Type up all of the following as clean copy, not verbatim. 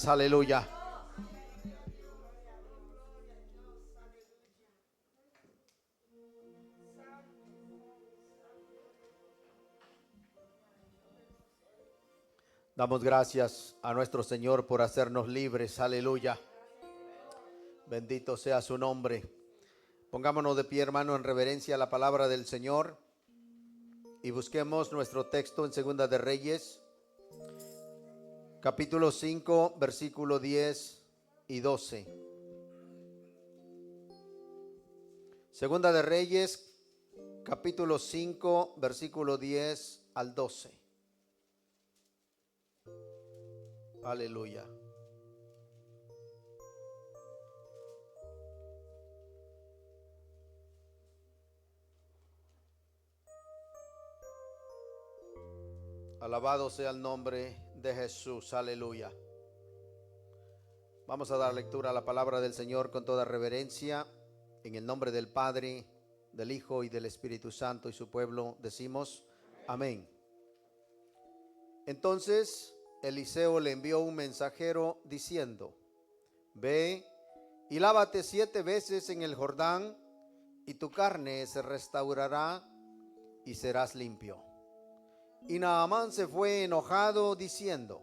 Aleluya. Damos gracias a nuestro Señor por hacernos libres. Aleluya. Bendito sea su nombre. Pongámonos de pie, hermano, en reverencia a la palabra del Señor. Y busquemos nuestro texto en Segunda de Reyes, capítulo 5, versículo 10 y 12. Segunda de Reyes, capítulo 5, versículo 10 al 12. Aleluya. Alabado sea el nombre de Jesús. Aleluya. Vamos a dar lectura a la palabra del Señor con toda reverencia. En el nombre del Padre, del Hijo y del Espíritu Santo, y su pueblo decimos amén. Entonces Eliseo le envió un mensajero diciendo: ve y lávate 7 veces en el Jordán, y tu carne se restaurará y serás limpio. Y Naamán se fue enojado diciendo: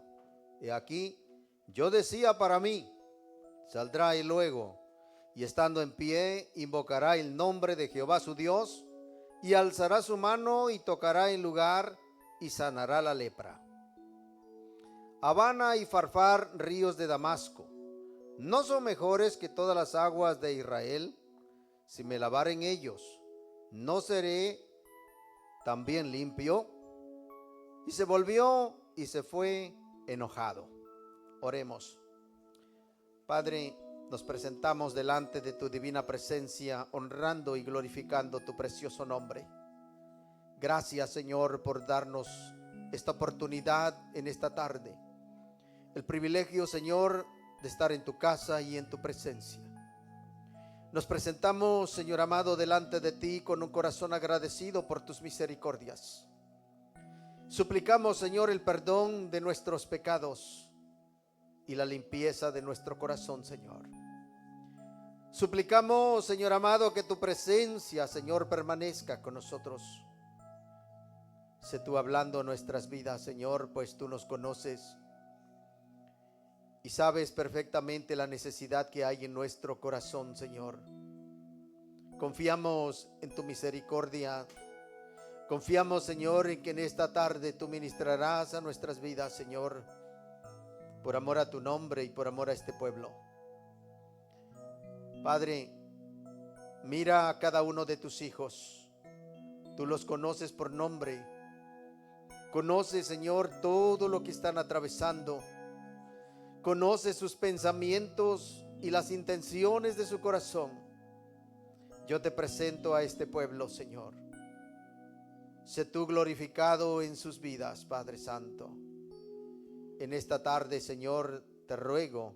he aquí, yo decía para mí, saldrá y luego, y estando en pie, invocará el nombre de Jehová su Dios, y alzará su mano y tocará el lugar y sanará la lepra. Abana y Farfar, ríos de Damasco, ¿no son mejores que todas las aguas de Israel? Si me lavare en ellos, ¿no seré también limpio? Y se volvió y se fue enojado. Oremos. Padre, nos presentamos delante de tu divina presencia, honrando y glorificando tu precioso nombre. Gracias, Señor, por darnos esta oportunidad en esta tarde. El privilegio, Señor, de estar en tu casa y en tu presencia. Nos presentamos, Señor amado, delante de ti con un corazón agradecido por tus misericordias. Suplicamos, Señor, el perdón de nuestros pecados y la limpieza de nuestro corazón, Señor. Suplicamos, Señor amado, que tu presencia, Señor, permanezca con nosotros. Sé tú hablando nuestras vidas, Señor, pues tú nos conoces y sabes perfectamente la necesidad que hay en nuestro corazón, Señor. Confiamos en tu misericordia. Confiamos, Señor, en que en esta tarde tú ministrarás a nuestras vidas, Señor, por amor a tu nombre y por amor a este pueblo. Padre, mira a cada uno de tus hijos. Tú los conoces por nombre. Conoces, Señor, todo lo que están atravesando. Conoces sus pensamientos y las intenciones de su corazón. Yo te presento a este pueblo, Señor. Sé tú glorificado en sus vidas, Padre Santo. En esta tarde, Señor, te ruego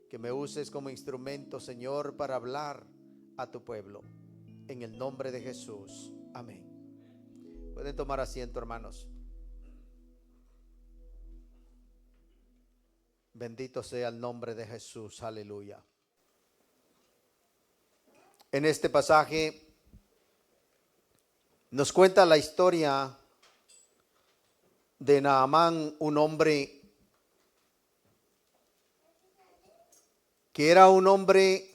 que me uses como instrumento, Señor, para hablar a tu pueblo. En el nombre de Jesús. Amén. Pueden tomar asiento, hermanos. Bendito sea el nombre de Jesús. Aleluya. En este pasaje nos cuenta la historia de Naamán, un hombre que era un hombre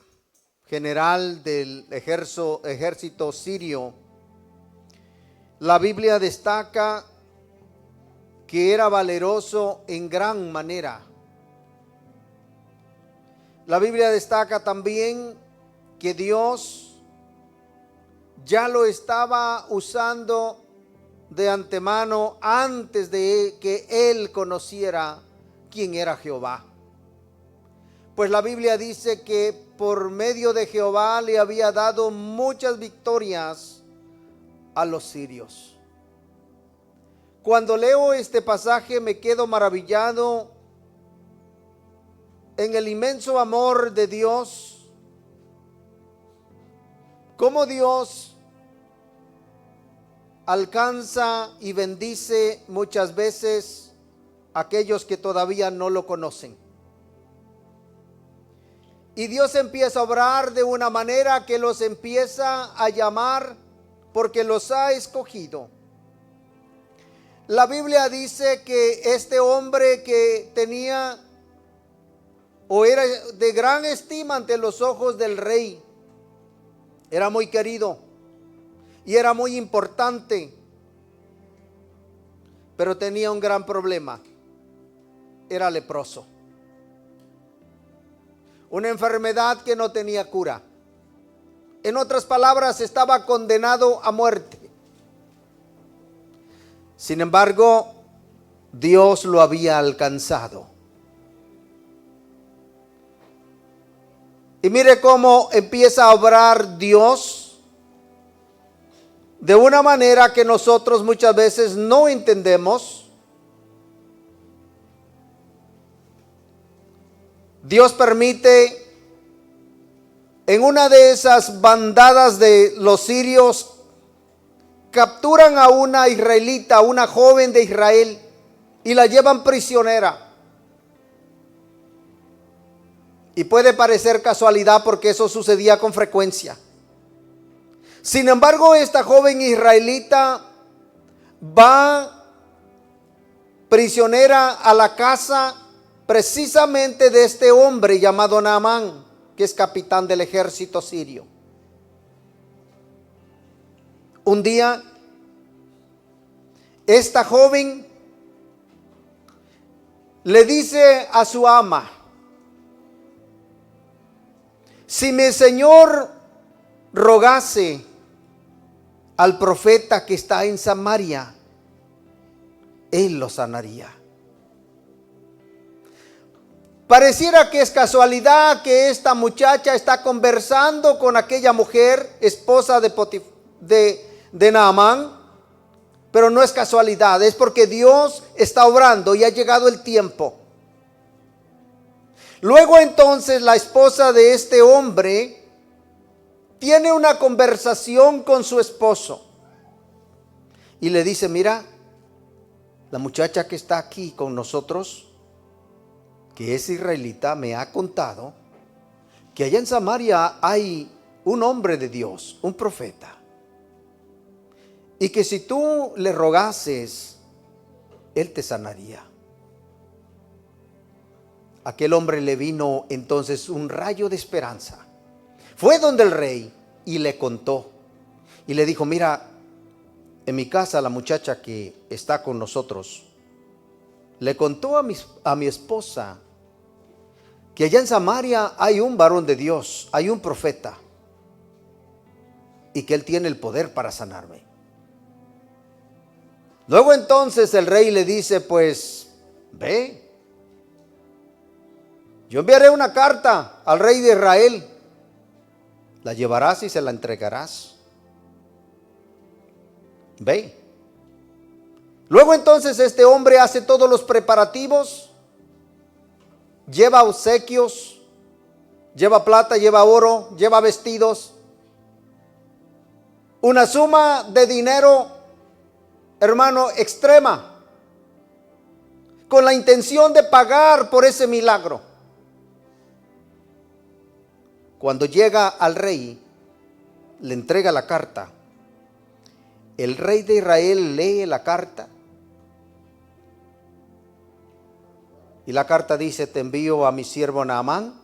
general del ejército sirio. La Biblia destaca que era valeroso en gran manera. La Biblia destaca también que Dios ya lo estaba usando de antemano antes de que él conociera quién era Jehová. Pues la Biblia dice que por medio de Jehová le había dado muchas victorias a los sirios. Cuando leo este pasaje me quedo maravillado en el inmenso amor de Dios. Cómo Dios alcanza y bendice muchas veces a aquellos que todavía no lo conocen. Y Dios empieza a obrar de una manera que los empieza a llamar porque los ha escogido. La Biblia dice que este hombre que tenía o era de gran estima ante los ojos del rey, era muy querido y era muy importante, pero tenía un gran problema: era leproso. Una enfermedad que no tenía cura. En otras palabras, estaba condenado a muerte. Sin embargo, Dios lo había alcanzado. Y mire cómo empieza a obrar Dios de una manera que nosotros muchas veces no entendemos. Dios permite en una de esas bandadas de los sirios, capturan a una israelita, una joven de Israel, y la llevan prisionera. Y puede parecer casualidad porque eso sucedía con frecuencia. Sin embargo, esta joven israelita va prisionera a la casa precisamente de este hombre llamado Naamán, que es capitán del ejército sirio. Un día, esta joven le dice a su ama: si mi señor rogase al profeta que está en Samaria, él lo sanaría. Pareciera que es casualidad que esta muchacha está conversando con aquella mujer, esposa de Naamán, pero no es casualidad, es porque Dios está obrando y ha llegado el tiempo. Luego entonces la esposa de este hombre tiene una conversación con su esposo y le dice: mira, la muchacha que está aquí con nosotros, que es israelita, me ha contado que allá en Samaria hay un hombre de Dios, un profeta, y que si tú le rogases, él te sanaría. Aquel hombre le vino entonces un rayo de esperanza. Fue donde el rey y le contó, y le dijo: mira, en mi casa la muchacha que está con nosotros le contó a mi esposa que allá en Samaria hay un varón de Dios, hay un profeta, y que él tiene el poder para sanarme. Luego entonces el rey le dice: pues ve, yo enviaré una carta al rey de Israel, la llevarás y se la entregarás. Ve. Luego entonces este hombre hace todos los preparativos, lleva obsequios, lleva plata, lleva oro, lleva vestidos, una suma de dinero, hermano, extrema, con la intención de pagar por ese milagro. Cuando llega al rey, le entrega la carta. El rey de Israel lee la carta y la carta dice: te envío a mi siervo Naamán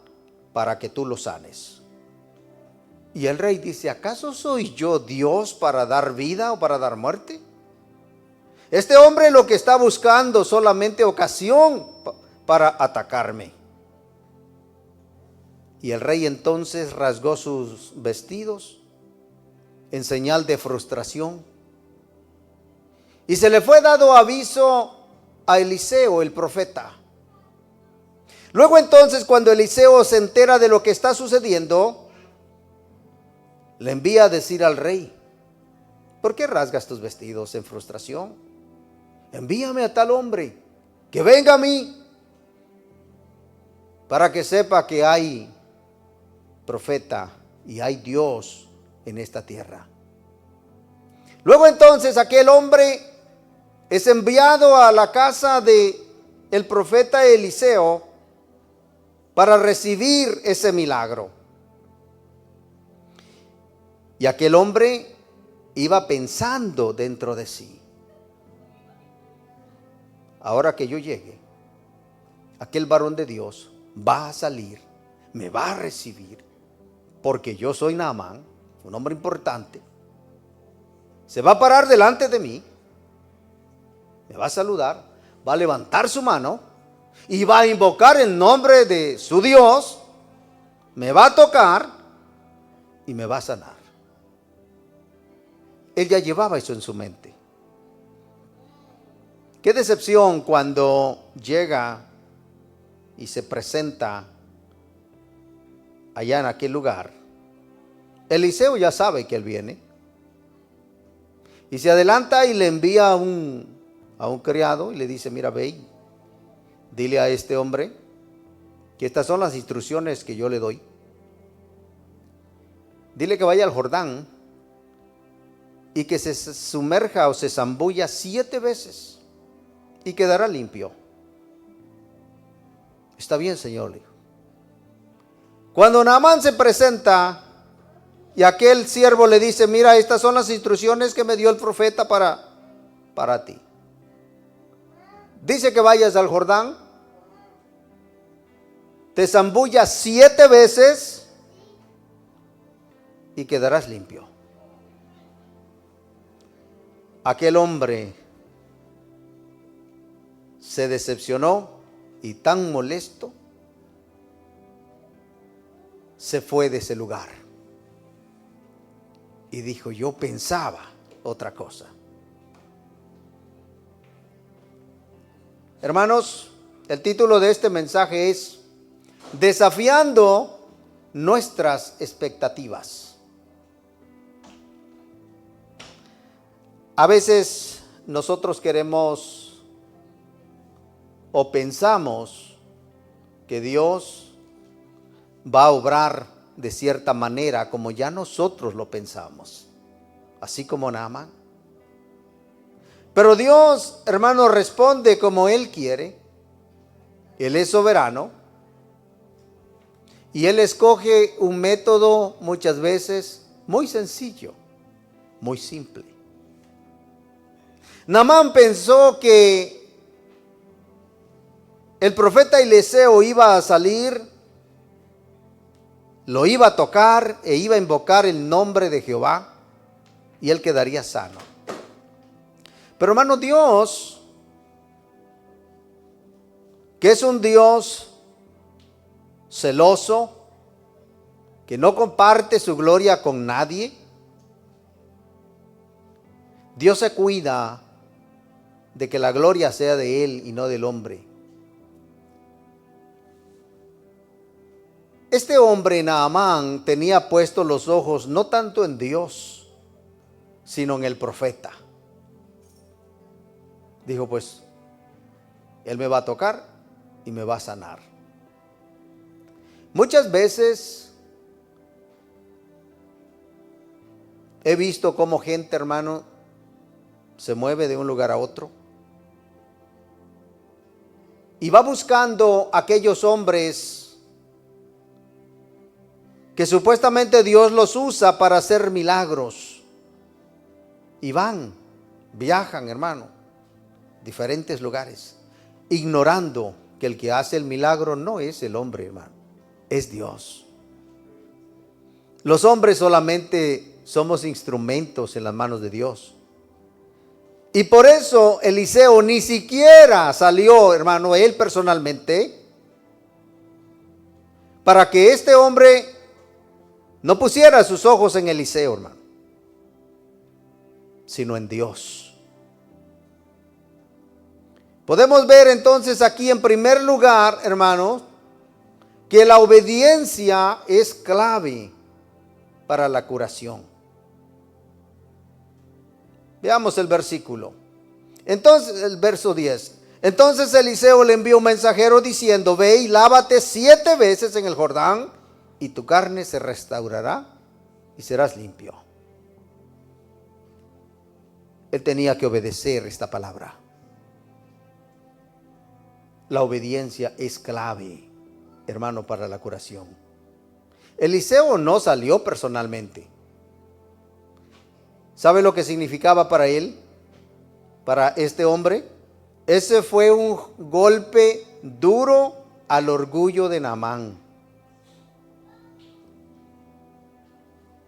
para que tú lo sanes. Y el rey dice: ¿acaso soy yo Dios para dar vida o para dar muerte? Este hombre lo que está buscando solamente ocasión para atacarme. Y el rey entonces rasgó sus vestidos en señal de frustración. Y se le fue dado aviso a Eliseo, el profeta. Luego entonces, cuando Eliseo se entera de lo que está sucediendo, le envía a decir al rey: ¿por qué rasgas tus vestidos en frustración? Envíame a tal hombre que venga a mí, para que sepa que hay profeta y hay Dios en esta tierra. Luego entonces aquel hombre es enviado a la casa de el profeta Eliseo, para recibir ese milagro. Y aquel hombre iba pensando dentro de sí: ahora que yo llegue, aquel varón de Dios va a salir, me va a recibir, porque yo soy Naamán, un hombre importante. Se va a parar delante de mí, me va a saludar, va a levantar su mano y va a invocar el nombre de su Dios, me va a tocar y me va a sanar. Él ya llevaba eso en su mente. Qué decepción cuando llega y se presenta allá en aquel lugar. Eliseo ya sabe que él viene y se adelanta y le envía a un criado y le dice: mira, ve, dile a este hombre que estas son las instrucciones que yo le doy. Dile que vaya al Jordán y que se sumerja o se zambulla 7 veces y quedará limpio. Está bien, señor. Cuando Naamán se presenta y aquel siervo le dice: mira, estas son las instrucciones que me dio el profeta para ti. Dice que vayas al Jordán, te zambullas 7 veces y quedarás limpio. Aquel hombre se decepcionó y tan molesto se fue de ese lugar y dijo: yo pensaba otra cosa. Hermanos, el título de este mensaje es Desafiando nuestras expectativas. A veces nosotros queremos o pensamos que Dios va a obrar de cierta manera como ya nosotros lo pensamos, así como Naamán. Pero Dios, hermano, responde como Él quiere. Él es soberano y Él escoge un método muchas veces muy sencillo, muy simple. Naamán pensó que el profeta Eliseo iba a salir, lo iba a tocar e iba a invocar el nombre de Jehová y él quedaría sano. Pero hermano, Dios, que es un Dios celoso, que no comparte su gloria con nadie, Dios se cuida de que la gloria sea de Él y no del hombre. Este hombre, Naamán, tenía puestos los ojos no tanto en Dios, sino en el profeta. Dijo: pues, Él me va a tocar y me va a sanar. Muchas veces he visto cómo gente, hermano, se mueve de un lugar a otro y va buscando aquellos hombres que supuestamente Dios los usa para hacer milagros. Y viajan, hermano, diferentes lugares, ignorando que el que hace el milagro no es el hombre, hermano, es Dios. Los hombres solamente somos instrumentos en las manos de Dios. Y por eso Eliseo ni siquiera salió, hermano, él personalmente, para que este hombre no pusiera sus ojos en Eliseo, hermano, sino en Dios. Podemos ver entonces aquí en primer lugar, hermanos, que la obediencia es clave para la curación. Veamos el versículo. Entonces, el verso 10. Entonces Eliseo le envió un mensajero diciendo: ve y lávate 7 veces en el Jordán, y tu carne se restaurará y serás limpio. Él tenía que obedecer esta palabra. La obediencia es clave. hermano, para la curación. Eliseo no salió personalmente. ¿Sabe lo que significaba para él? Para este hombre. Ese fue un golpe duro al orgullo de Naamán.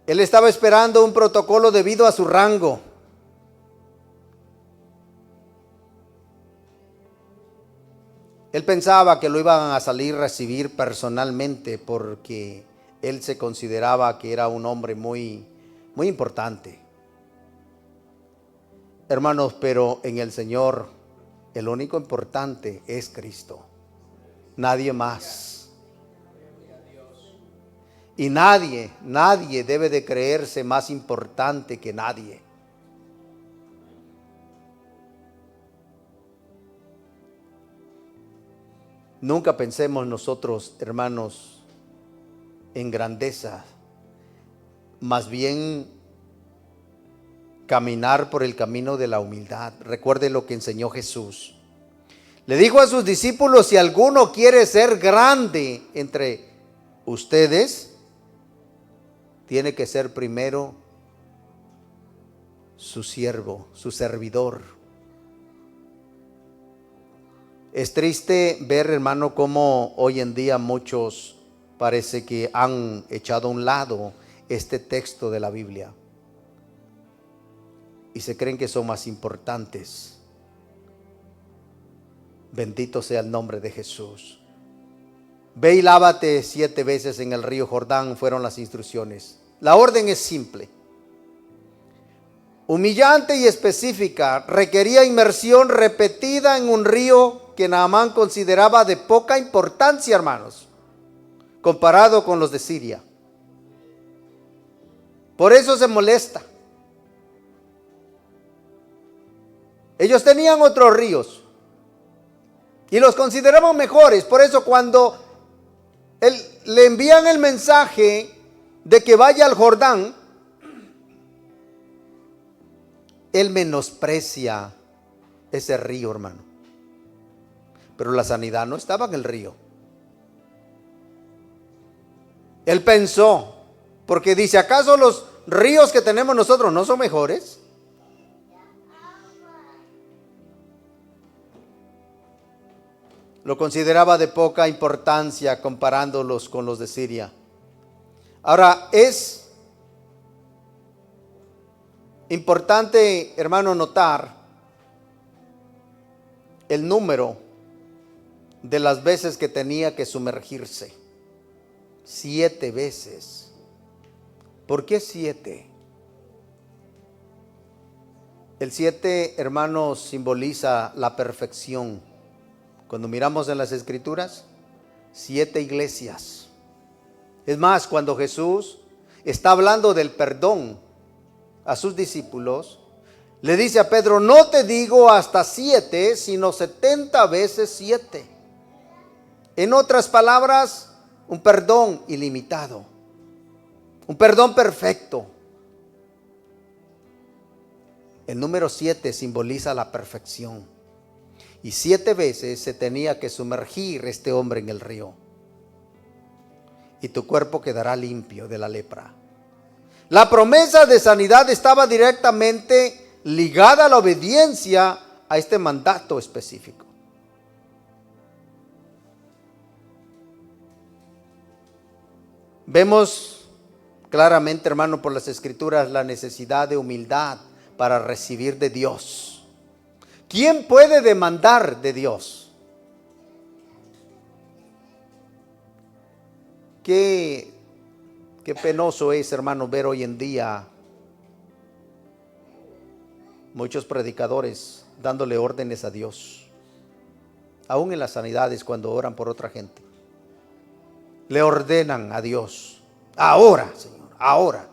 Él estaba esperando un protocolo debido a su rango. Él pensaba que lo iban a salir a recibir personalmente porque él se consideraba que era un hombre muy importante. Hermanos, pero en el Señor el único importante es Cristo. Nadie más. Y nadie debe de creerse más importante que nadie. Nunca pensemos nosotros, hermanos, en grandeza. Más bien caminar por el camino de la humildad. Recuerde lo que enseñó Jesús. Le dijo a sus discípulos: si alguno quiere ser grande entre ustedes, tiene que ser primero su siervo, su servidor. Es triste ver, hermano, cómo hoy en día muchos parece que han echado a un lado este texto de la Biblia y se creen que son más importantes. Bendito sea el nombre de Jesús. Ve y lávate 7 veces en el río Jordán, fueron las instrucciones. La orden es simple, humillante y específica. Requería inmersión repetida en un río que Naamán consideraba de poca importancia, hermanos, comparado con los de Siria. Por eso se molesta. Ellos tenían otros ríos y los consideraban mejores. Por eso cuando le envían el mensaje de que vaya al Jordán, él menosprecia ese río, hermano. Pero la sanidad no estaba en el río. Él pensó, porque dice: ¿acaso los ríos que tenemos nosotros no son mejores? Lo consideraba de poca importancia comparándolos con los de Siria. Ahora, es importante, hermano, notar el número de las veces que tenía que sumergirse. 7 veces. ¿Por qué 7? El 7, hermanos, simboliza la perfección. Cuando miramos en las Escrituras, 7 iglesias. Es más, cuando Jesús está hablando del perdón a sus discípulos, le dice a Pedro: no te digo hasta 7, sino 70 veces 7. En otras palabras, un perdón ilimitado, un perdón perfecto. El número 7 simboliza la perfección. Y 7 veces se tenía que sumergir este hombre en el río. Y tu cuerpo quedará limpio de la lepra. La promesa de sanidad estaba directamente ligada a la obediencia a este mandato específico. Vemos claramente, hermano, por las Escrituras, la necesidad de humildad para recibir de Dios. ¿Quién puede demandar de Dios? Qué penoso es, hermano, ver hoy en día muchos predicadores dándole órdenes a Dios, aún en las sanidades, cuando oran por otra gente. Le ordenan a Dios: ahora, Señor, ahora.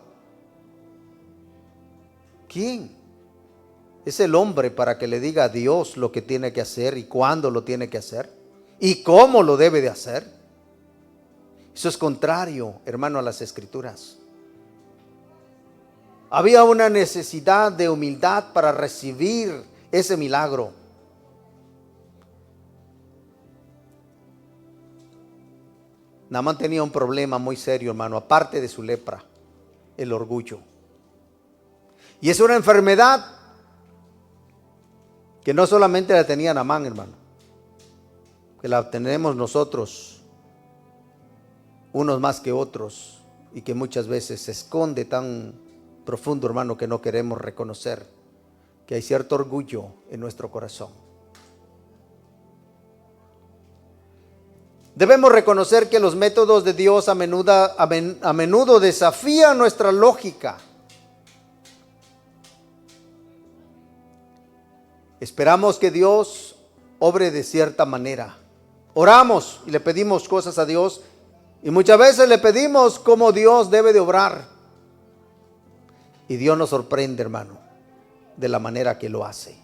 ¿Quién? Es el hombre para que le diga a Dios lo que tiene que hacer y cuándo lo tiene que hacer y cómo lo debe de hacer. Eso es contrario, hermano, a las Escrituras. Había una necesidad de humildad para recibir ese milagro. Naamán tenía un problema muy serio, hermano, aparte de su lepra, el orgullo. Y es una enfermedad que no solamente la tenía Naamán, hermano, que la tenemos nosotros, unos más que otros, y que muchas veces se esconde tan profundo, hermano, que no queremos reconocer que hay cierto orgullo en nuestro corazón. Debemos reconocer que los métodos de Dios a menudo desafían nuestra lógica. Esperamos que Dios obre de cierta manera. Oramos y le pedimos cosas a Dios y muchas veces le pedimos cómo Dios debe de obrar. Y Dios nos sorprende, hermano, de la manera que lo hace.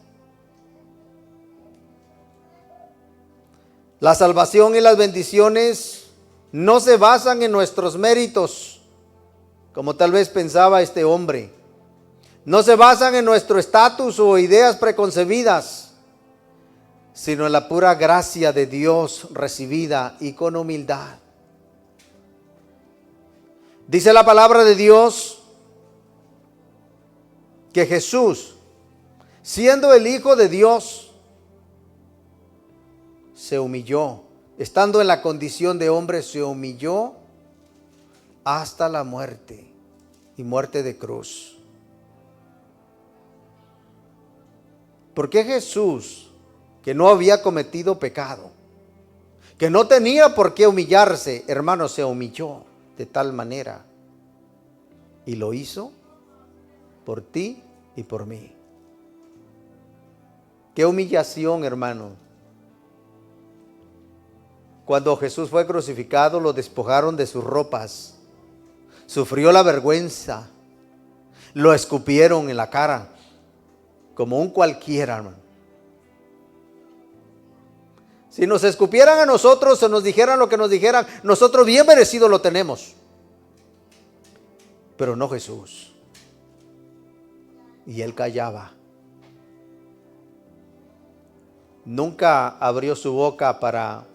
La salvación y las bendiciones no se basan en nuestros méritos, como tal vez pensaba este hombre. No se basan en nuestro estatus o ideas preconcebidas, sino en la pura gracia de Dios recibida y con humildad. Dice la palabra de Dios que Jesús, siendo el Hijo de Dios, se humilló. Estando en la condición de hombre, se humilló hasta la muerte y muerte de cruz. ¿Por qué Jesús, que no había cometido pecado, que no tenía por qué humillarse, hermano, se humilló de tal manera? Y lo hizo por ti y por mí. Qué humillación, hermano. Cuando Jesús fue crucificado, lo despojaron de sus ropas. Sufrió la vergüenza. Lo escupieron en la cara, como un cualquiera, hermano. Si nos escupieran a nosotros, o nos dijeran lo que nos dijeran, nosotros bien merecido lo tenemos. Pero no Jesús. Y él callaba. Nunca abrió su boca para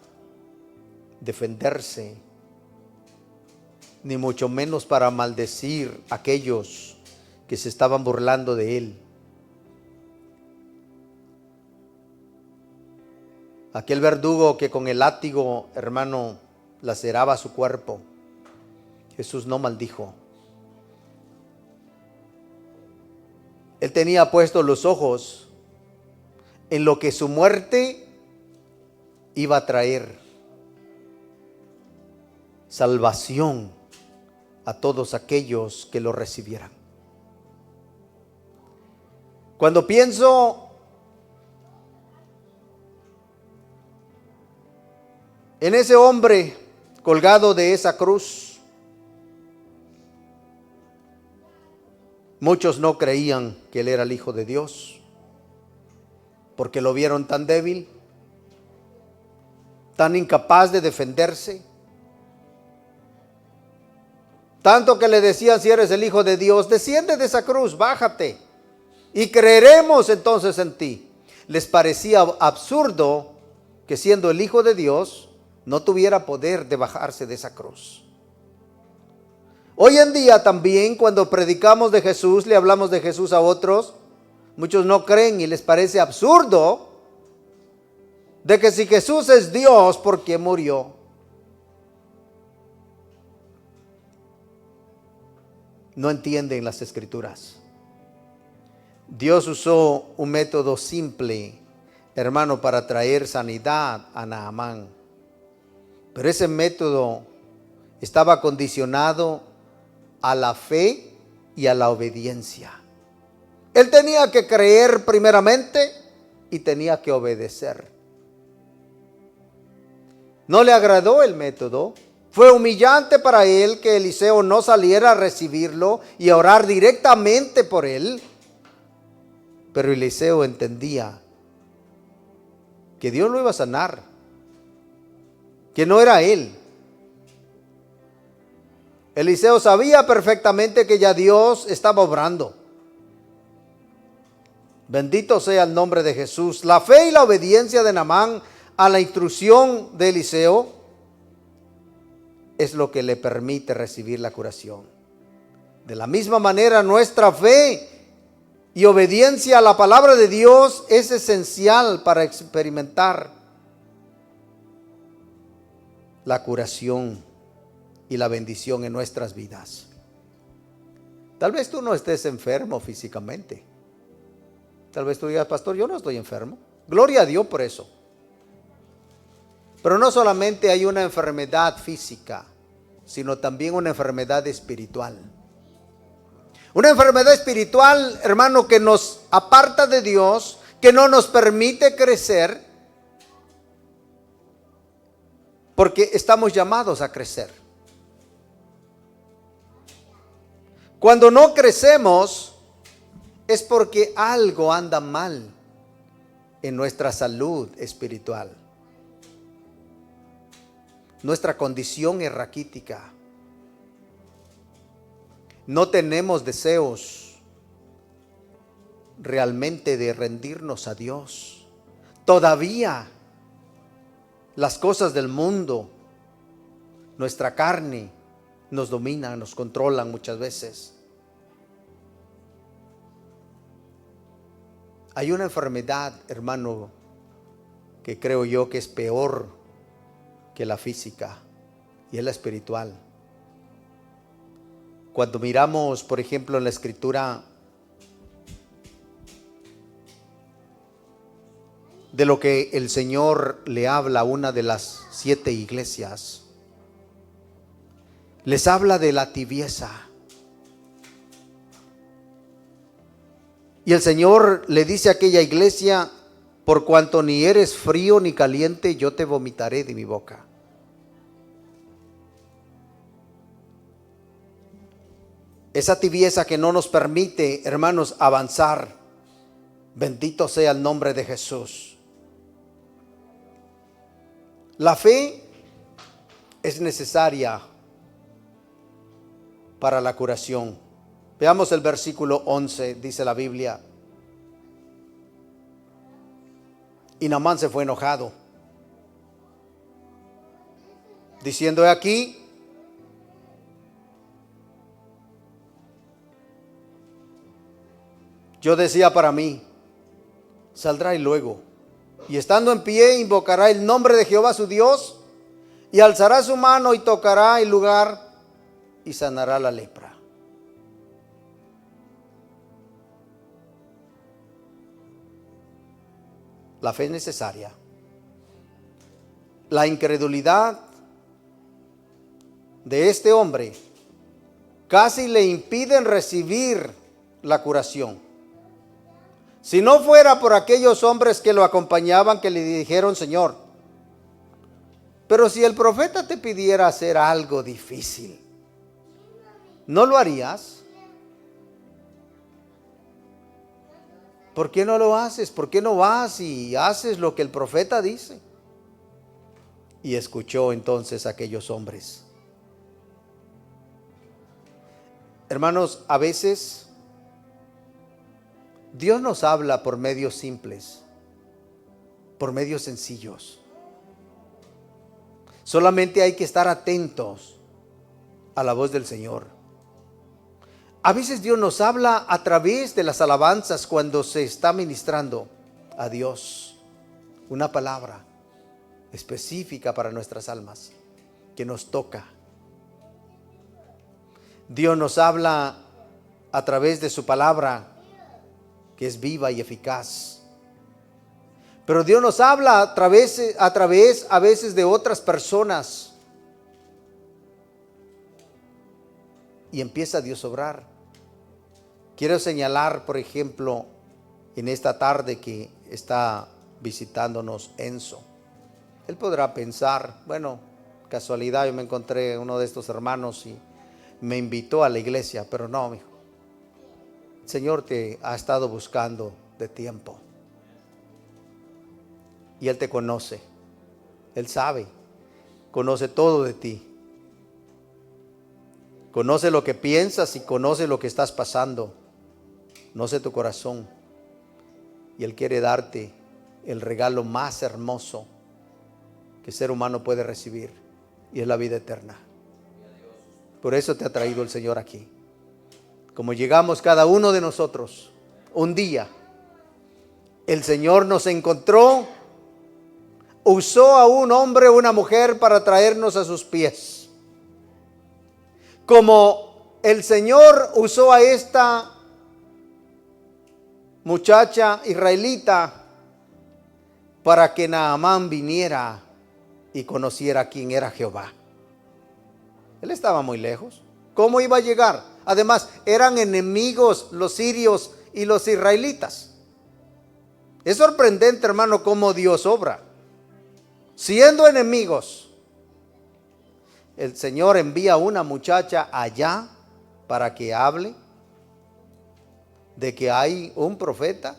defenderse, ni mucho menos para maldecir a aquellos que se estaban burlando de él. Aquel verdugo que con el látigo, hermano, laceraba su cuerpo, Jesús no maldijo. Él tenía puestos los ojos en lo que su muerte iba a traer: salvación a todos aquellos que lo recibieran. Cuando pienso en ese hombre colgado de esa cruz, muchos no creían que él era el Hijo de Dios, porque lo vieron tan débil, tan incapaz de defenderse. Tanto que le decían: si eres el Hijo de Dios, desciende de esa cruz, bájate, y creeremos entonces en ti. Les parecía absurdo que, siendo el Hijo de Dios, no tuviera poder de bajarse de esa cruz. Hoy en día también, cuando predicamos de Jesús, le hablamos de Jesús a otros, muchos no creen y les parece absurdo de que si Jesús es Dios, ¿por qué murió? No entienden las Escrituras. Dios usó un método simple, hermano, para traer sanidad a Naamán. Pero ese método estaba condicionado a la fe y a la obediencia. Él tenía que creer primeramente y tenía que obedecer. No le agradó el método. Fue humillante para él que Eliseo no saliera a recibirlo y a orar directamente por él. Pero Eliseo entendía que Dios lo iba a sanar, que no era él. Eliseo sabía perfectamente que ya Dios estaba obrando. Bendito sea el nombre de Jesús. La fe y la obediencia de Naamán a la instrucción de Eliseo es lo que le permite recibir la curación. De la misma manera, nuestra fe y obediencia a la palabra de Dios es esencial para experimentar la curación y la bendición en nuestras vidas. Tal vez tú no estés enfermo físicamente. Tal vez tú digas, pastor, yo no estoy enfermo. Gloria a Dios por eso. Pero no solamente hay una enfermedad física, sino también una enfermedad espiritual. Una enfermedad espiritual, hermano, que nos aparta de Dios, que no nos permite crecer, porque estamos llamados a crecer. Cuando no crecemos, es porque algo anda mal en nuestra salud espiritual. Nuestra condición es raquítica. No tenemos deseos realmente de rendirnos a Dios. Todavía las cosas del mundo, nuestra carne, nos dominan, nos controlan muchas veces. Hay una enfermedad, hermano, que creo yo que es peor que la física, y es la espiritual. Cuando miramos, por ejemplo, en la Escritura de lo que el Señor le habla a una de las 7 iglesias, les habla de la tibieza. Y el Señor le dice a aquella iglesia: por cuanto ni eres frío ni caliente, yo te vomitaré de mi boca. Esa tibieza que no nos permite, hermanos, avanzar. Bendito sea el nombre de Jesús. La fe es necesaria para la curación. Veamos el versículo 11, dice la Biblia. Y Naamán se fue enojado, diciendo: he aquí, yo decía para mí, saldrá y luego, y estando en pie invocará el nombre de Jehová su Dios, y alzará su mano y tocará el lugar y sanará la lepra. La fe es necesaria. La incredulidad de este hombre casi le impiden recibir la curación. Si no fuera por aquellos hombres que lo acompañaban, que le dijeron: Señor, pero si el profeta te pidiera hacer algo difícil, ¿no lo harías? ¿Por qué no lo haces? ¿Por qué no vas y haces lo que el profeta dice? Y escuchó entonces a aquellos hombres. Hermanos, a veces Dios nos habla por medios simples, por medios sencillos. Solamente hay que estar atentos a la voz del Señor. A veces Dios nos habla a través de las alabanzas cuando se está ministrando a Dios una palabra específica para nuestras almas que nos toca. Dios nos habla a través de su palabra que es viva y eficaz. Pero Dios nos habla a través a veces de otras personas. Y empieza Dios a obrar. Quiero señalar, por ejemplo, en esta tarde que está visitándonos Enzo. Él podrá pensar, bueno, casualidad, yo me encontré uno de estos hermanos y me invitó a la iglesia, pero no, mijo. El Señor te ha estado buscando de tiempo. Y Él te conoce. Él sabe, conoce todo de ti. Conoce lo que piensas y conoce lo que estás pasando. Conoce tu corazón. Y Él quiere darte el regalo más hermoso que ser humano puede recibir. Y es la vida eterna. Por eso te ha traído el Señor aquí. Como llegamos cada uno de nosotros, un día, el Señor nos encontró, usó a un hombre o una mujer para traernos a sus pies. Como el Señor usó a esta muchacha israelita para que Naamán viniera y conociera quién era Jehová. Él estaba muy lejos. ¿Cómo iba a llegar? Además, eran enemigos los sirios y los israelitas. Es sorprendente, hermano, cómo Dios obra. Siendo enemigos, el Señor envía a una muchacha allá para que hable de que hay un profeta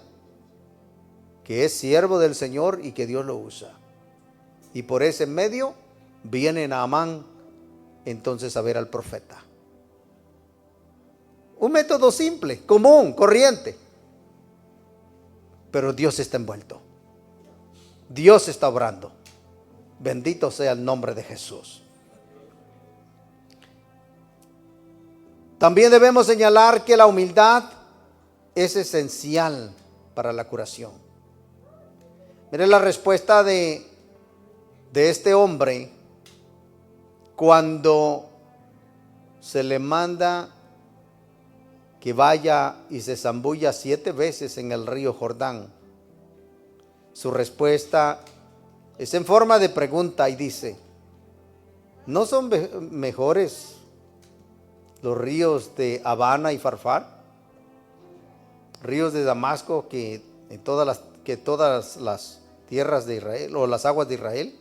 que es siervo del Señor y que Dios lo usa. Y por ese medio viene Naamán entonces a ver al profeta. Un método simple, común, corriente. Pero Dios está envuelto. Dios está obrando. Bendito sea el nombre de Jesús. También debemos señalar que la humildad es esencial para la curación. Miren la respuesta de este hombre cuando se le manda que vaya y se zambulla 7 veces en el río Jordán. Su respuesta es en forma de pregunta y dice: ¿no son mejores los ríos de Habana y Farfar? Ríos de Damasco que todas las tierras de Israel o las aguas de Israel.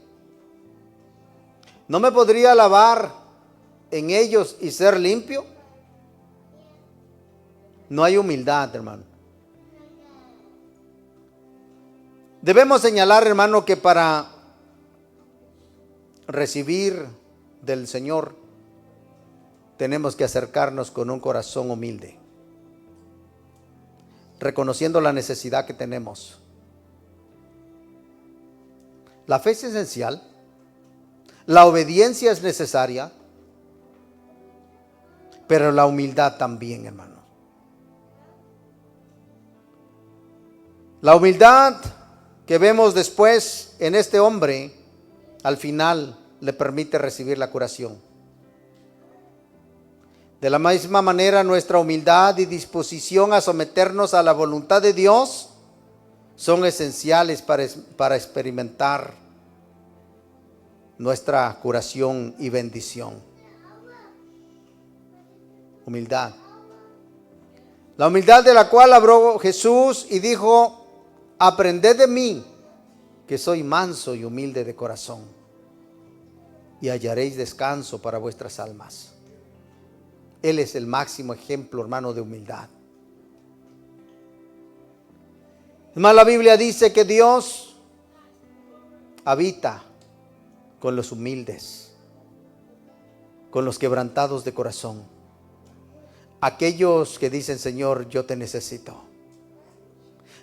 ¿No me podría lavar en ellos y ser limpio? No hay humildad, hermano. Debemos señalar, hermano, que para recibir del Señor tenemos que acercarnos con un corazón humilde, reconociendo la necesidad que tenemos. La fe es esencial, la obediencia es necesaria, pero la humildad también, hermano. La humildad que vemos después en este hombre, al final le permite recibir la curación. De la misma manera, nuestra humildad y disposición a someternos a la voluntad de Dios son esenciales para experimentar nuestra curación y bendición. Humildad. La humildad de la cual habló Jesús y dijo: aprended de mí, que soy manso y humilde de corazón, y hallaréis descanso para vuestras almas. Él es el máximo ejemplo, hermano, de humildad. Es más, la Biblia dice que Dios habita con los humildes, con los quebrantados de corazón, aquellos que dicen: Señor, yo te necesito.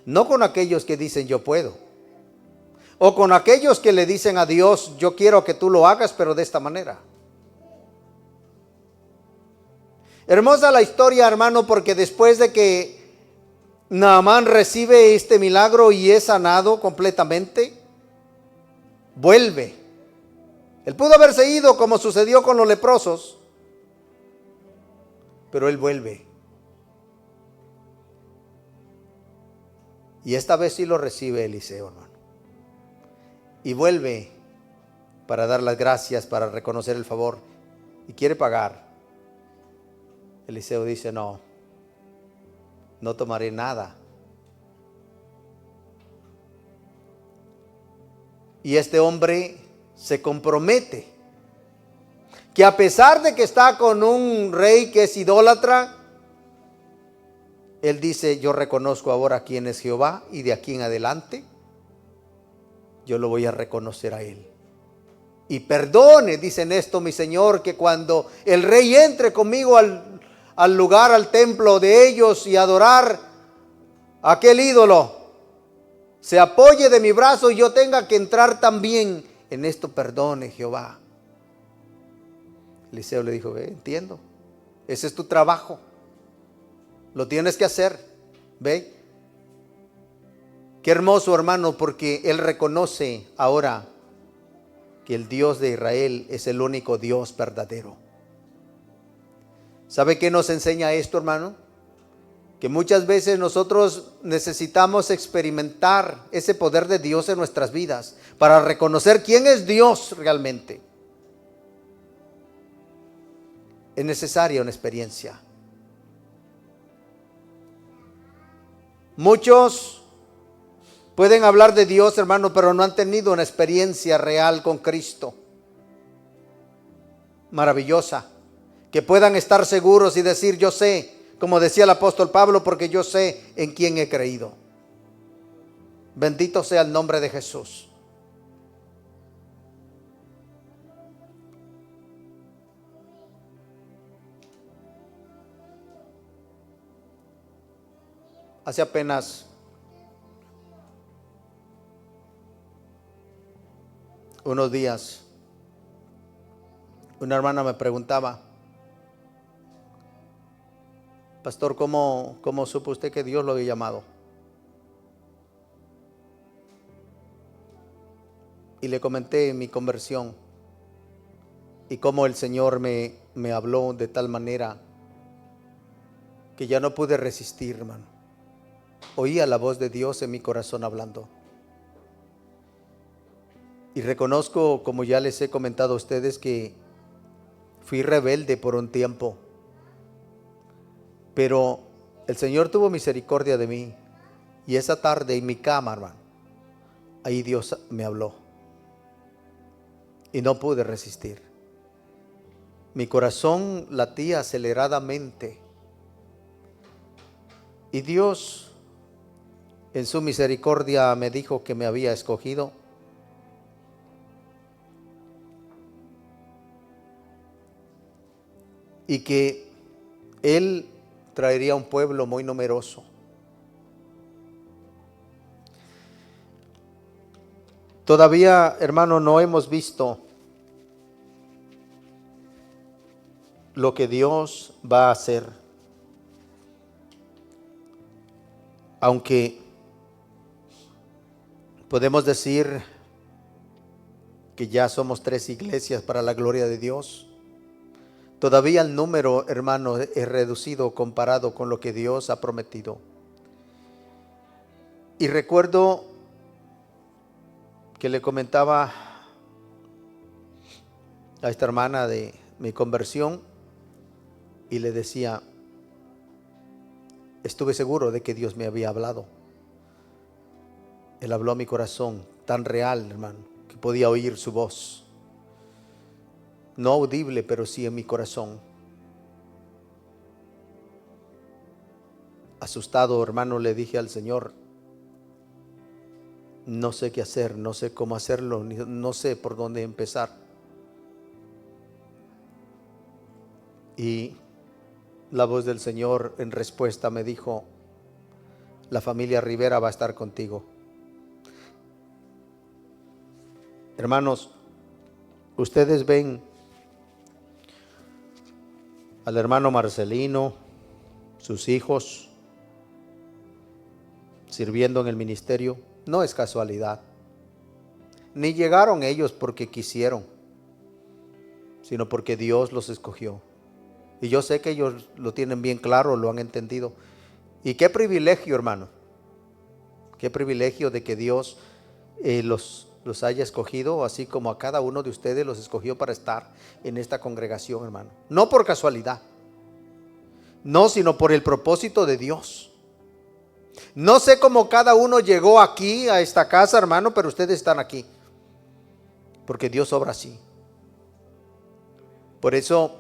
No con aquellos que dicen: yo puedo. O con aquellos que le dicen a Dios: yo quiero que tú lo hagas, pero de esta manera. Hermosa la historia, hermano, porque después de que Naamán recibe este milagro y es sanado completamente, vuelve. Él pudo haberse ido como sucedió con los leprosos, pero él vuelve. Y esta vez sí lo recibe Eliseo, hermano. Y vuelve para dar las gracias, para reconocer el favor. Y quiere pagar. Eliseo dice: no tomaré nada. Y este hombre se compromete que a pesar de que está con un rey que es idólatra, él dice: yo reconozco ahora quién es Jehová, y de aquí en adelante yo lo voy a reconocer a él. Y perdone, dicen esto, mi Señor, que cuando el rey entre conmigo al lugar, al templo de ellos y adorar a aquel ídolo, se apoye de mi brazo y yo tenga que entrar también. En esto perdone, Jehová. Eliseo le dijo: entiendo, ese es tu trabajo, lo tienes que hacer. Ve, qué hermoso, hermano, porque él reconoce ahora que el Dios de Israel es el único Dios verdadero. ¿Sabe qué nos enseña esto, hermano? Que muchas veces nosotros necesitamos experimentar ese poder de Dios en nuestras vidas para reconocer quién es Dios realmente. Es necesaria una experiencia. Muchos pueden hablar de Dios, hermano, pero no han tenido una experiencia real con Cristo. Maravillosa. Que puedan estar seguros y decir: yo sé, como decía el apóstol Pablo, porque yo sé en quién he creído. Bendito sea el nombre de Jesús. Hace apenas unos días, una hermana me preguntaba: pastor, ¿cómo supo usted que Dios lo había llamado? Y le comenté mi conversión y cómo el Señor me habló de tal manera que ya no pude resistir, hermano. Oía la voz de Dios en mi corazón hablando. Y reconozco, como ya les he comentado a ustedes, que fui rebelde por un tiempo. Pero el Señor tuvo misericordia de mí. Y esa tarde en mi cama, hermano, ahí Dios me habló. Y no pude resistir. Mi corazón latía aceleradamente. Y Dios, en su misericordia, me dijo que me había escogido. Y que Él traería un pueblo muy numeroso. Todavía, hermano, no hemos visto lo que Dios va a hacer. Aunque podemos decir que ya somos 3 iglesias para la gloria de Dios, todavía el número, hermano, es reducido comparado con lo que Dios ha prometido. Y recuerdo que le comentaba a esta hermana de mi conversión y le decía: estuve seguro de que Dios me había hablado. Él habló a mi corazón tan real, hermano, que podía oír su voz. No audible, pero sí en mi corazón. Asustado, hermano, le dije al Señor: no sé qué hacer, no sé cómo hacerlo, no sé por dónde empezar. Y la voz del Señor en respuesta me dijo: la familia Rivera va a estar contigo. Hermanos, ustedes ven al hermano Marcelino, sus hijos, sirviendo en el ministerio. No es casualidad, ni llegaron ellos porque quisieron, sino porque Dios los escogió. Y yo sé que ellos lo tienen bien claro, lo han entendido. Y qué privilegio, hermano, qué privilegio de que Dios los haya escogido, así como a cada uno de ustedes los escogió para estar en esta congregación, hermano. No por casualidad, no, sino por el propósito de Dios. No sé cómo cada uno llegó aquí a esta casa, hermano, pero ustedes están aquí porque Dios obra así. Por eso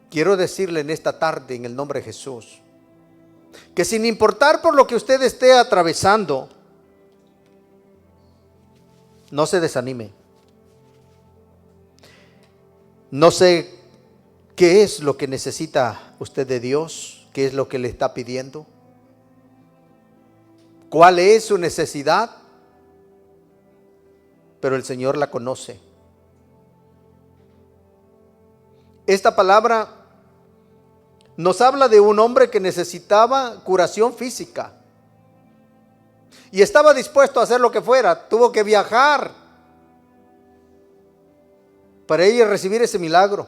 quiero decirle en esta tarde, en el nombre de Jesús, que sin importar por lo que usted esté atravesando, no se desanime. No sé qué es lo que necesita usted de Dios, qué es lo que le está pidiendo, cuál es su necesidad, pero el Señor la conoce. esta palabra nos habla de un hombre que necesitaba curación física y estaba dispuesto a hacer lo que fuera. Tuvo que viajar para ir a recibir ese milagro.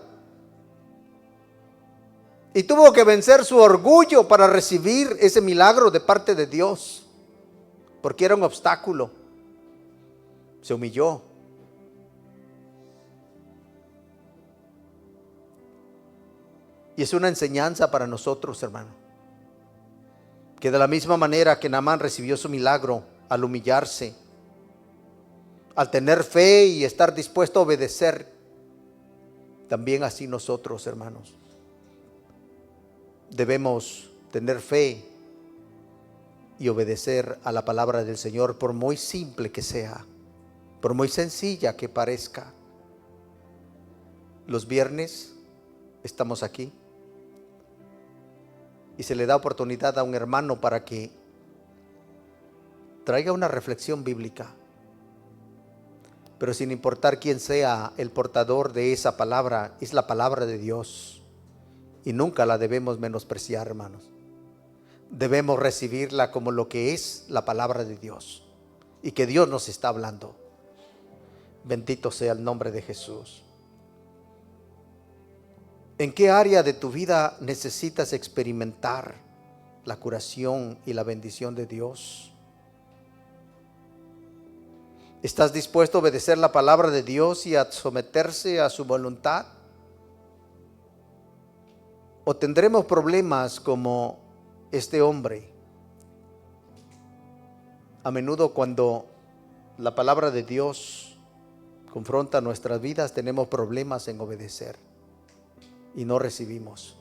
Y tuvo que vencer su orgullo para recibir ese milagro de parte de Dios, porque era un obstáculo. Se humilló. Y es una enseñanza para nosotros, hermano, que de la misma manera que Naamán recibió su milagro al humillarse, al tener fe y estar dispuesto a obedecer, también así nosotros, hermanos, debemos tener fe y obedecer a la palabra del Señor, por muy simple que sea, por muy sencilla que parezca. Los viernes estamos aquí y se le da oportunidad a un hermano para que traiga una reflexión bíblica, pero sin importar quién sea el portador de esa palabra, es la palabra de Dios y nunca la debemos menospreciar, hermanos. Debemos recibirla como lo que es la palabra de Dios y que Dios nos está hablando. Bendito sea el nombre de Jesús. ¿En qué área de tu vida necesitas experimentar la curación y la bendición de Dios? ¿Estás dispuesto a obedecer la palabra de Dios y a someterse a su voluntad? ¿O tendremos problemas como este hombre? A menudo cuando la palabra de Dios confronta nuestras vidas, tenemos problemas en obedecer y no recibimos.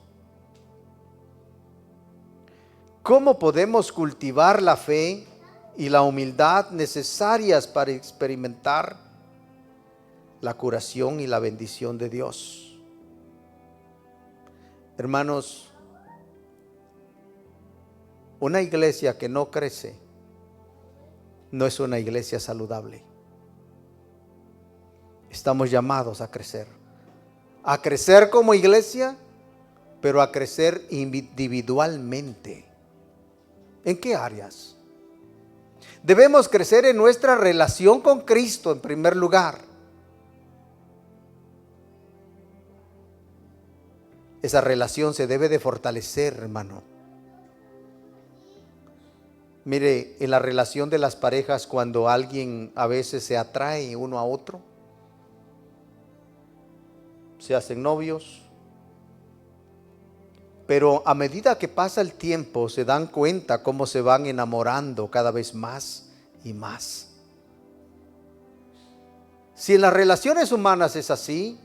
¿Cómo podemos cultivar la fe y la humildad necesarias para experimentar la curación y la bendición de Dios? Hermanos, una iglesia que no crece no es una iglesia saludable. Estamos llamados a crecer como iglesia, pero a crecer individualmente. ¿En qué áreas? Debemos crecer en nuestra relación con Cristo en primer lugar. Esa relación se debe de fortalecer, hermano. Mire, en la relación de las parejas, cuando alguien a veces se atrae uno a otro, se hacen novios, pero a medida que pasa el tiempo se dan cuenta cómo se van enamorando cada vez más y más. Si en las relaciones humanas es así,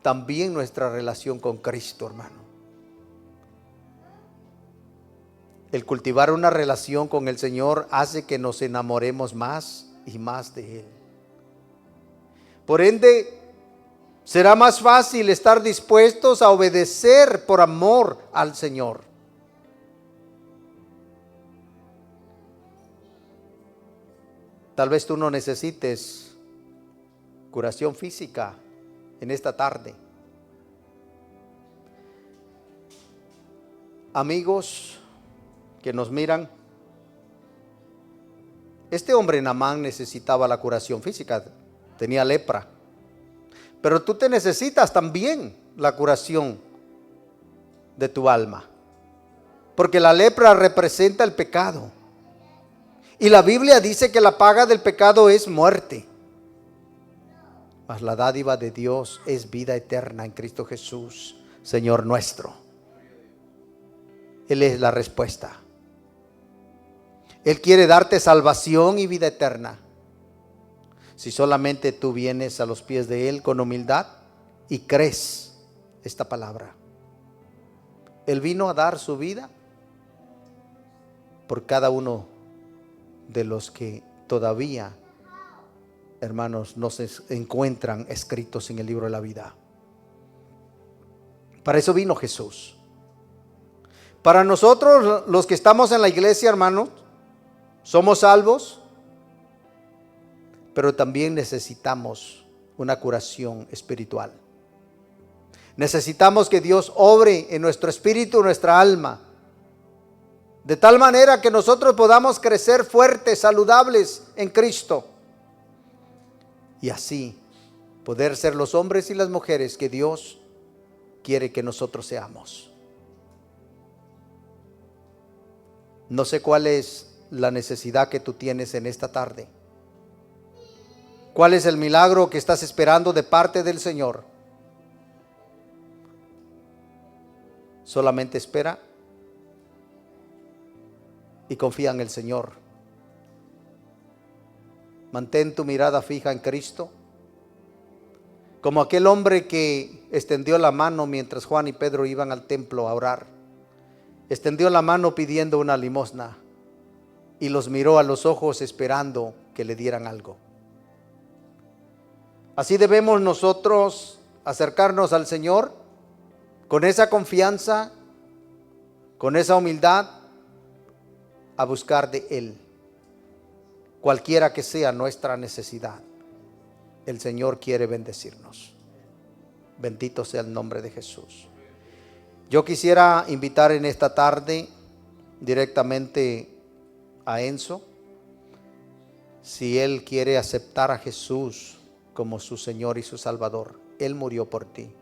también nuestra relación con Cristo, hermano. El cultivar una relación con el Señor hace que nos enamoremos más y más de Él. Por ende, será más fácil estar dispuestos a obedecer por amor al Señor. Tal vez tú no necesites curación física en esta tarde. Amigos que nos miran, este hombre Naamán necesitaba la curación física, tenía lepra. Pero tú te necesitas también la curación de tu alma, porque la lepra representa el pecado. Y la Biblia dice que la paga del pecado es muerte, mas la dádiva de Dios es vida eterna en Cristo Jesús, Señor nuestro. Él es la respuesta. Él quiere darte salvación y vida eterna. Si solamente tú vienes a los pies de Él con humildad y crees esta palabra. Él vino a dar su vida por cada uno de los que todavía, hermanos, no se encuentran escritos en el libro de la vida. Para eso vino Jesús. Para nosotros, los que estamos en la iglesia, hermanos, somos salvos, pero también necesitamos una curación espiritual. Necesitamos que Dios obre en nuestro espíritu, nuestra alma, de tal manera que nosotros podamos crecer fuertes, saludables en Cristo. Y así poder ser los hombres y las mujeres que Dios quiere que nosotros seamos. No sé cuál es la necesidad que tú tienes en esta tarde. ¿Cuál es el milagro que estás esperando de parte del Señor? Solamente espera y confía en el Señor. Mantén tu mirada fija en Cristo, como aquel hombre que extendió la mano mientras Juan y Pedro iban al templo a orar. Extendió la mano pidiendo una limosna y los miró a los ojos esperando que le dieran algo. Así debemos nosotros acercarnos al Señor con esa confianza, con esa humildad, a buscar de Él, cualquiera que sea nuestra necesidad. El Señor quiere bendecirnos. Bendito sea el nombre de Jesús. Yo quisiera invitar en esta tarde directamente a Enzo, si él quiere aceptar a Jesús como su Señor y su Salvador. Él murió por ti,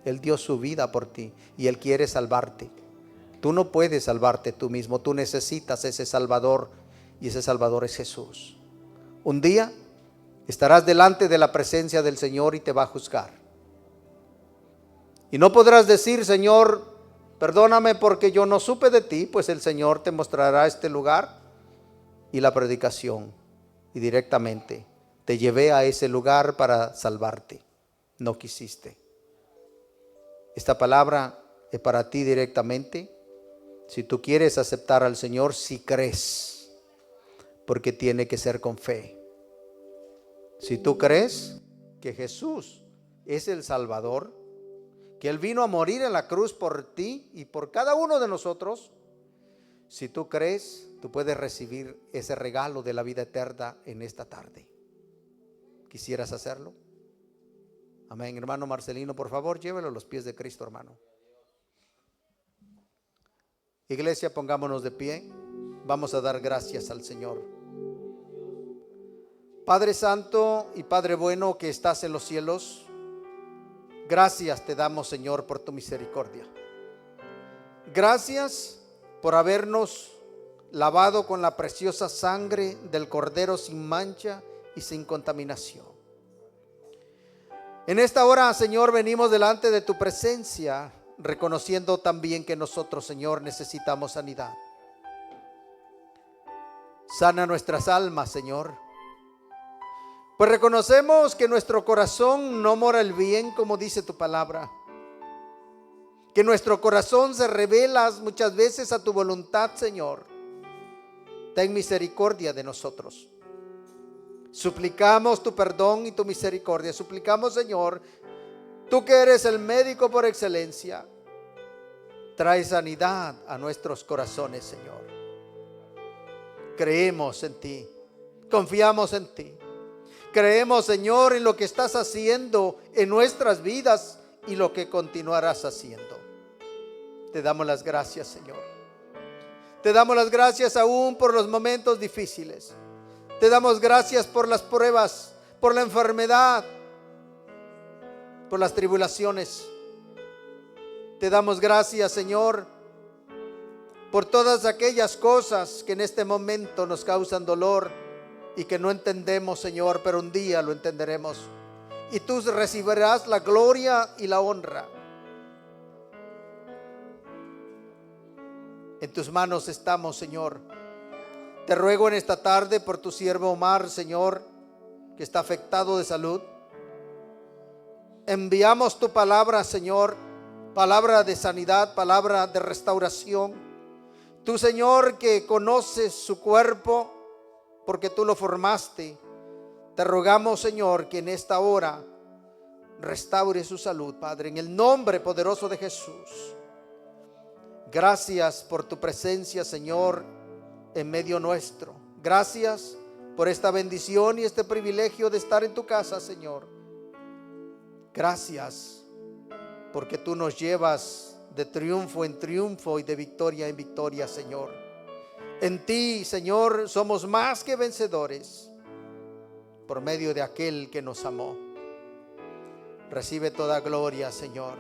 Él dio su vida por ti y Él quiere salvarte. Tú no puedes salvarte tú mismo, tú necesitas ese Salvador, y ese Salvador es Jesús. Un día estarás delante de la presencia del Señor y te va a juzgar. Y no podrás decir: Señor, perdóname porque yo no supe de ti. Pues el Señor te mostrará este lugar y la predicación, y directamente te llevé a ese lugar para salvarte. No quisiste. Esta palabra es para ti directamente. Si tú quieres aceptar al Señor, si crees, porque tiene que ser con fe. Si tú crees que Jesús es el Salvador, que Él vino a morir en la cruz por ti y por cada uno de nosotros, si tú crees, tú puedes recibir ese regalo de la vida eterna en esta tarde. ¿Quisieras hacerlo? Amén. Hermano Marcelino, por favor, llévelo a los pies de Cristo, hermano. Iglesia, pongámonos de pie. Vamos a dar gracias al Señor. Padre Santo y Padre bueno que estás en los cielos, gracias te damos, Señor, por tu misericordia. Gracias por habernos lavado con la preciosa sangre del Cordero sin mancha y sin contaminación. En esta hora, Señor, venimos delante de tu presencia, reconociendo también que nosotros, Señor, necesitamos sanidad. Sana nuestras almas, Señor. Pues reconocemos que en nuestro corazón no mora el bien, como dice tu palabra. Que nuestro corazón se revela muchas veces a tu voluntad, Señor. Ten misericordia de nosotros. Suplicamos tu perdón y tu misericordia. Suplicamos, Señor, tú que eres el médico por excelencia, trae sanidad a nuestros corazones, Señor. Creemos en ti, confiamos en ti. Creemos, Señor, en lo que estás haciendo en nuestras vidas y lo que continuarás haciendo. Te damos las gracias, Señor. Te damos las gracias aún por los momentos difíciles. Te damos gracias por las pruebas, por la enfermedad, por las tribulaciones. Te damos gracias, Señor, por todas aquellas cosas que en este momento nos causan dolor y que no entendemos, Señor, pero un día lo entenderemos. Y tú recibirás la gloria y la honra. En tus manos estamos, Señor. Te ruego en esta tarde por tu siervo Omar, Señor, que está afectado de salud. Enviamos tu palabra, Señor, palabra de sanidad, palabra de restauración. Tú, Señor, que conoces su cuerpo porque tú lo formaste, te rogamos, Señor, que en esta hora restaure su salud, Padre, en el nombre poderoso de Jesús. Gracias por tu presencia, Señor, en medio nuestro. Gracias por esta bendición y este privilegio de estar en tu casa, Señor. Gracias porque tú nos llevas de triunfo en triunfo y de victoria en victoria, Señor. En ti, Señor, somos más que vencedores por medio de aquel que nos amó. Recibe toda gloria, Señor.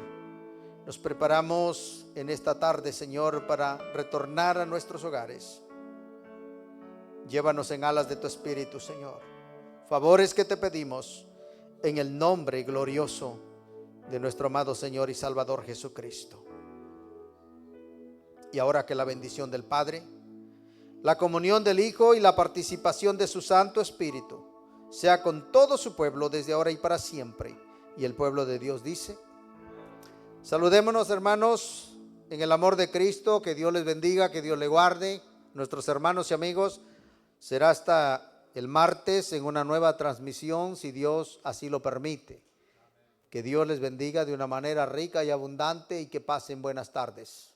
Nos preparamos en esta tarde, Señor, para retornar a nuestros hogares. Llévanos en alas de tu Espíritu, Señor. Favores que te pedimos en el nombre glorioso de nuestro amado Señor y Salvador Jesucristo. Y ahora que la bendición del Padre, la comunión del Hijo y la participación de su Santo Espíritu sea con todo su pueblo desde ahora y para siempre. Y el pueblo de Dios dice: saludémonos, hermanos, en el amor de Cristo. Que Dios les bendiga, que Dios les guarde. Nuestros hermanos y amigos, será hasta el martes en una nueva transmisión, si Dios así lo permite. Que Dios les bendiga de una manera rica y abundante y que pasen buenas tardes.